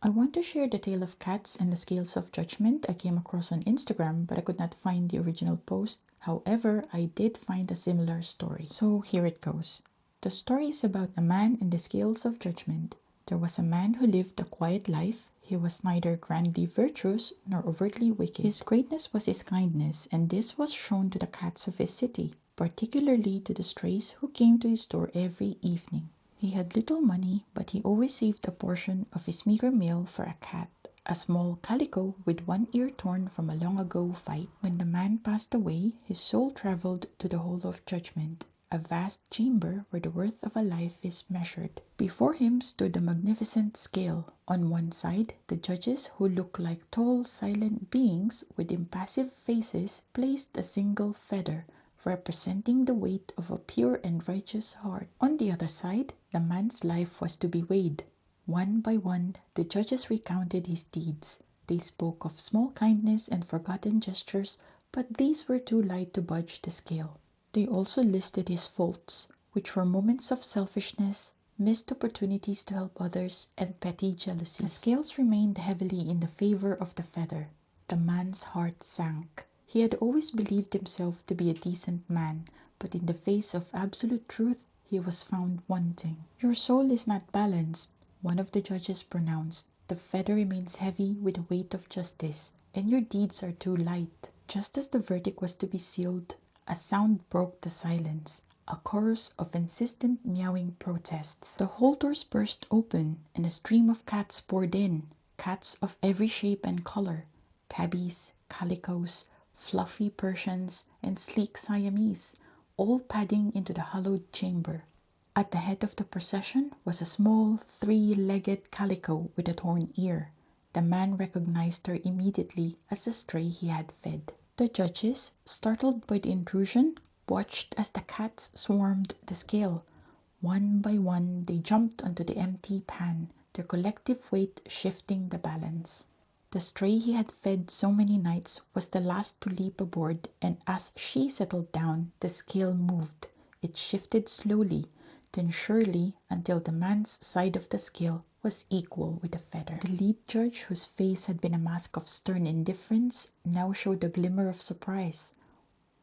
I want to share the tale of cats and the scales of judgment I came across on Instagram, but I could not find the original post. However, I did find a similar story. So here it goes. The story is about a man and the scales of judgment. There was a man who lived a quiet life. He was neither grandly virtuous nor overtly wicked. His greatness was his kindness, and this was shown to the cats of his city, particularly to the strays who came to his door every evening. He had little money, but he always saved a portion of his meager meal for a cat, a small calico with one ear torn from a long ago fight. When the man passed away, his soul traveled to the hall of judgment, a vast chamber where the worth of a life is measured. Before him stood a magnificent scale. On one side, the judges, who looked like tall, silent beings with impassive faces, placed a single feather, representing the weight of a pure and righteous heart. On the other side, the man's life was to be weighed. One by one, the judges recounted his deeds. They spoke of small kindness and forgotten gestures, but these were too light to budge the scale. They also listed his faults, which were moments of selfishness, missed opportunities to help others, and petty jealousy. The scales remained heavily in the favor of the feather. The man's heart sank. He had always believed himself to be a decent man, but in the face of absolute truth, he was found wanting. "Your soul is not balanced," one of the judges pronounced. "The feather remains heavy with the weight of justice, and your deeds are too light." Just as the verdict was to be sealed, a sound broke the silence, a chorus of insistent meowing protests. The hall doors burst open, and a stream of cats poured in, cats of every shape and color, tabbies, calicos, fluffy Persians, and sleek Siamese, all padding into the hallowed chamber. At the head of the procession was a small, three-legged calico with a torn ear. The man recognized her immediately as the stray he had fed. The judges, startled by the intrusion, watched as the cats swarmed the scale. One by one, they jumped onto the empty pan, their collective weight shifting the balance. The stray he had fed so many nights was the last to leap aboard, and as she settled down, the scale moved. It shifted slowly, then surely, until the man's side of the scale was equal with the feather. The lead judge, whose face had been a mask of stern indifference, now showed a glimmer of surprise.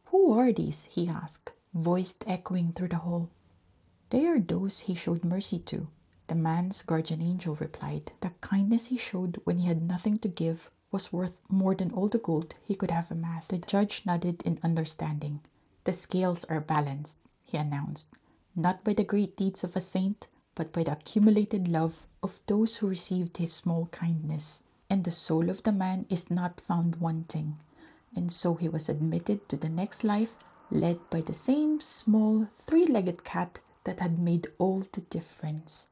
"Who are these?" he asked, voice echoing through the hall. "They are those he showed mercy to," the man's guardian angel replied. "The kindness he showed when he had nothing to give was worth more than all the gold he could have amassed." The judge nodded in understanding. "The scales are balanced," he announced, "not by the great deeds of a saint, but by the accumulated love of those who received his small kindness. And the soul of the man is not found wanting." And so he was admitted to the next life, led by the same small, three-legged cat that had made all the difference.